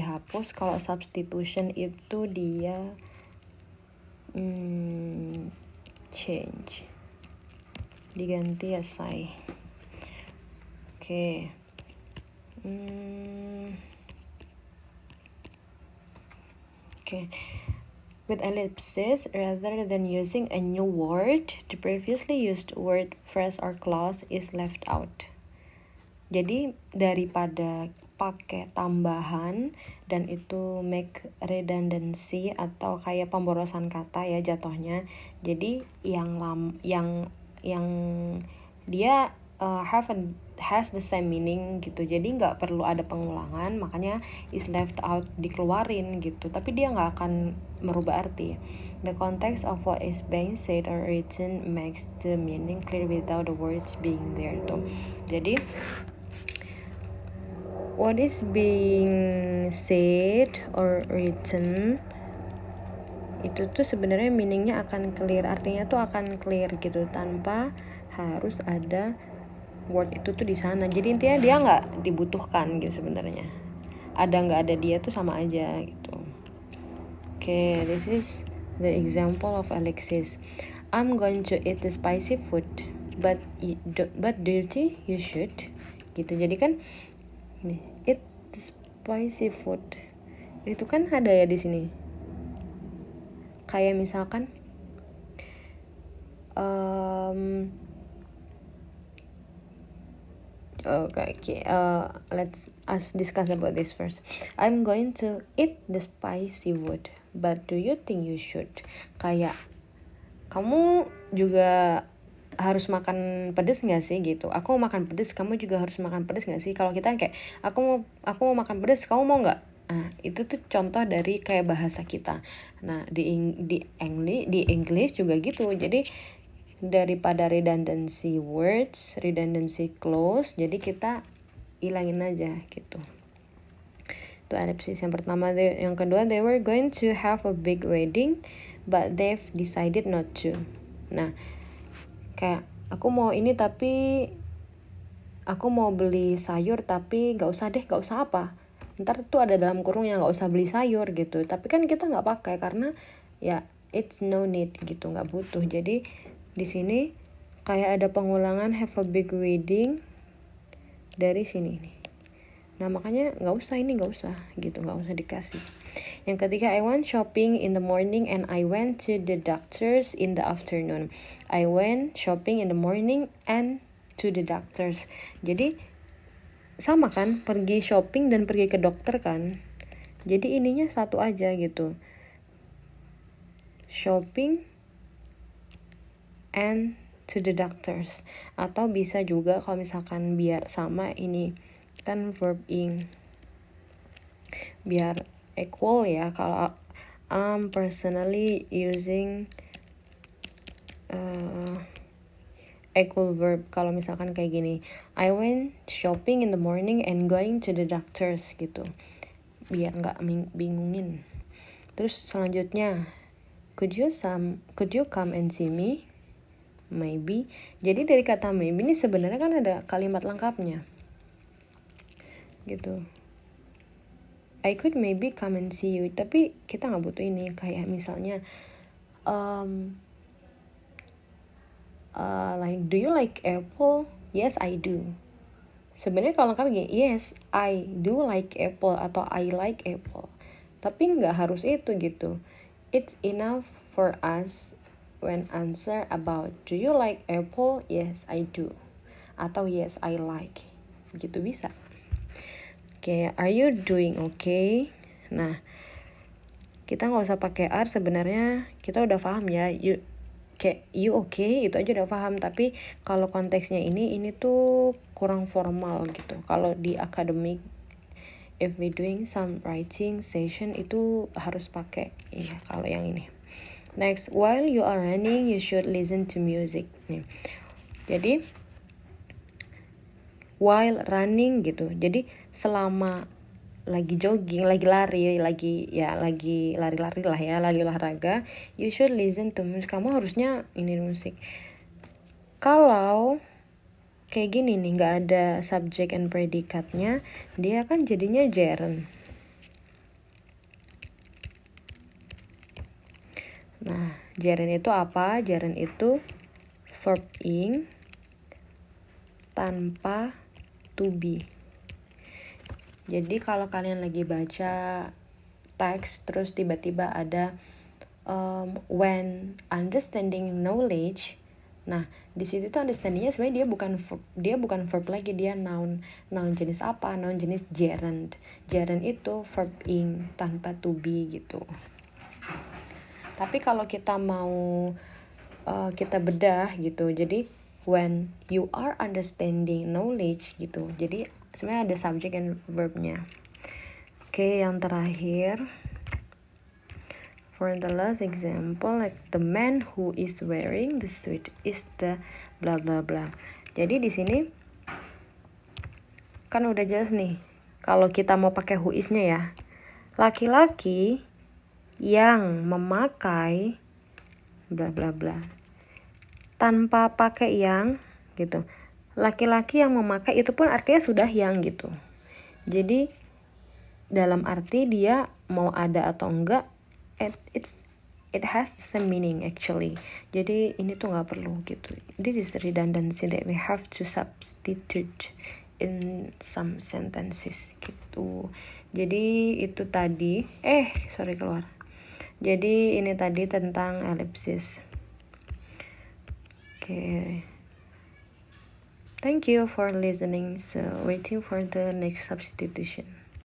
dihapus. Kalau substitution itu dia change, diganti ya say. Oke. With ellipsis, rather than using a new word, the previously used word, phrase, or clause is left out. Jadi daripada pakai tambahan dan itu make redundancy atau kayak pemborosan kata ya jatuhnya. Jadi yang dia has the same meaning gitu. Jadi nggak perlu ada pengulangan, makanya is left out, dikeluarin gitu. Tapi dia nggak akan merubah arti. The context of what is being said or written makes the meaning clear without the words being there tuh. Jadi what is being said or written itu tuh sebenarnya meaningnya akan clear, artinya tuh akan clear gitu tanpa harus ada word itu tuh di sana. Jadi intinya dia nggak dibutuhkan gitu sebenarnya. Ada nggak ada dia tuh sama aja gitu. Okay, this is the example of Alexis. I'm going to eat the spicy food, but do you think you should? Gitu. Jadi kan nih, eat the spicy food. Itu kan ada ya di sini. Kayak misalkan let's us discuss about this first. I'm going to eat the spicy food, but do you think you should? Kayak kamu juga harus makan pedes nggak sih gitu. Aku mau makan pedes, kamu juga harus makan pedes nggak sih? Kalau kita kayak aku mau makan pedes, kamu mau nggak? Nah, itu tuh contoh dari kayak bahasa kita. Nah, di English juga gitu. Jadi daripada redundancy words, redundancy clause, jadi kita ilangin aja gitu. Itu ellipsis yang pertama. Yang kedua, they were going to have a big wedding, but they've decided not to. Nah, kayak aku mau ini tapi aku mau beli sayur tapi gak usah apa, ntar tuh ada dalam kurung yang gak usah beli sayur gitu. Tapi kan kita gak pakai karena ya it's no need gitu, gak butuh. Jadi di sini kayak ada pengulangan have a big wedding dari sini nih. Nah makanya gak usah gitu, gak usah dikasih. Yang ketiga, I went shopping in the morning and I went to the doctors in the afternoon. I went shopping in the morning and to the doctors. Jadi sama kan, pergi shopping dan pergi ke dokter kan. Jadi ininya satu aja gitu. Shopping and to the doctors. Atau bisa juga kalau misalkan biar sama ini kan verb ing, biar equal ya. Kalau I'm personally using equal verb. Kalau misalkan kayak gini, I went shopping in the morning and going to the doctors gitu, biar nggak bingungin. Terus selanjutnya, could you come and see me? Maybe. Jadi dari kata maybe ini sebenarnya kan ada kalimat lengkapnya gitu. I could maybe come and see you, tapi kita nggak butuh ini. Kayak misalnya like, do you like apple? Yes, I do. Sebenarnya kalau lengkap gini, yes, I do like apple atau I like apple. Tapi nggak harus itu gitu. It's enough for us when answer about do you like apple? Yes, I do. Atau yes, I like. Gitu bisa. Oke, are you doing okay? Nah, kita nggak usah pakai are, sebenarnya kita udah paham ya. Kayak you okay itu aja udah paham. Tapi kalau konteksnya ini tuh kurang formal gitu. Kalau di akademik, if we doing some writing session itu harus pakai iya. Kalau yang ini next, while you are running you should listen to music nih. Jadi while running gitu, jadi selama lagi jogging, lagi lari lah ya, lagi olahraga, you should listen to music. Kamu harusnya ini musik. Kalau kayak gini nih, nggak ada subject and predicate-nya, dia kan jadinya gerund. Nah, gerund itu apa? Gerund itu verb ing tanpa to be. Jadi kalau kalian lagi baca teks terus tiba-tiba ada when understanding knowledge, nah di situ tuh understandingnya sebenarnya dia bukan verb lagi, dia noun jenis apa? Noun jenis gerund. Gerund itu verb ing tanpa to be gitu. Tapi kalau kita mau kita bedah gitu, jadi when you are understanding knowledge gitu, jadi sebenarnya ada subject and verbnya. Oke, yang terakhir, for the last example, like the man who is wearing the suit is the blah blah blah. Jadi di sini kan udah jelas nih, kalau kita mau pakai who is-nya ya, laki-laki yang memakai bla bla bla, tanpa pakai yang gitu. Laki-laki yang memakai itu pun artinya sudah yang gitu. Jadi dalam arti dia mau ada atau enggak, it has the same meaning actually. Jadi ini tuh nggak perlu gitu. This is redundancy that we have to substitute in some sentences gitu. Jadi itu tadi sorry keluar. Jadi ini tadi tentang ellipsis. Okay. Thank you for listening. So waiting for the next substitution.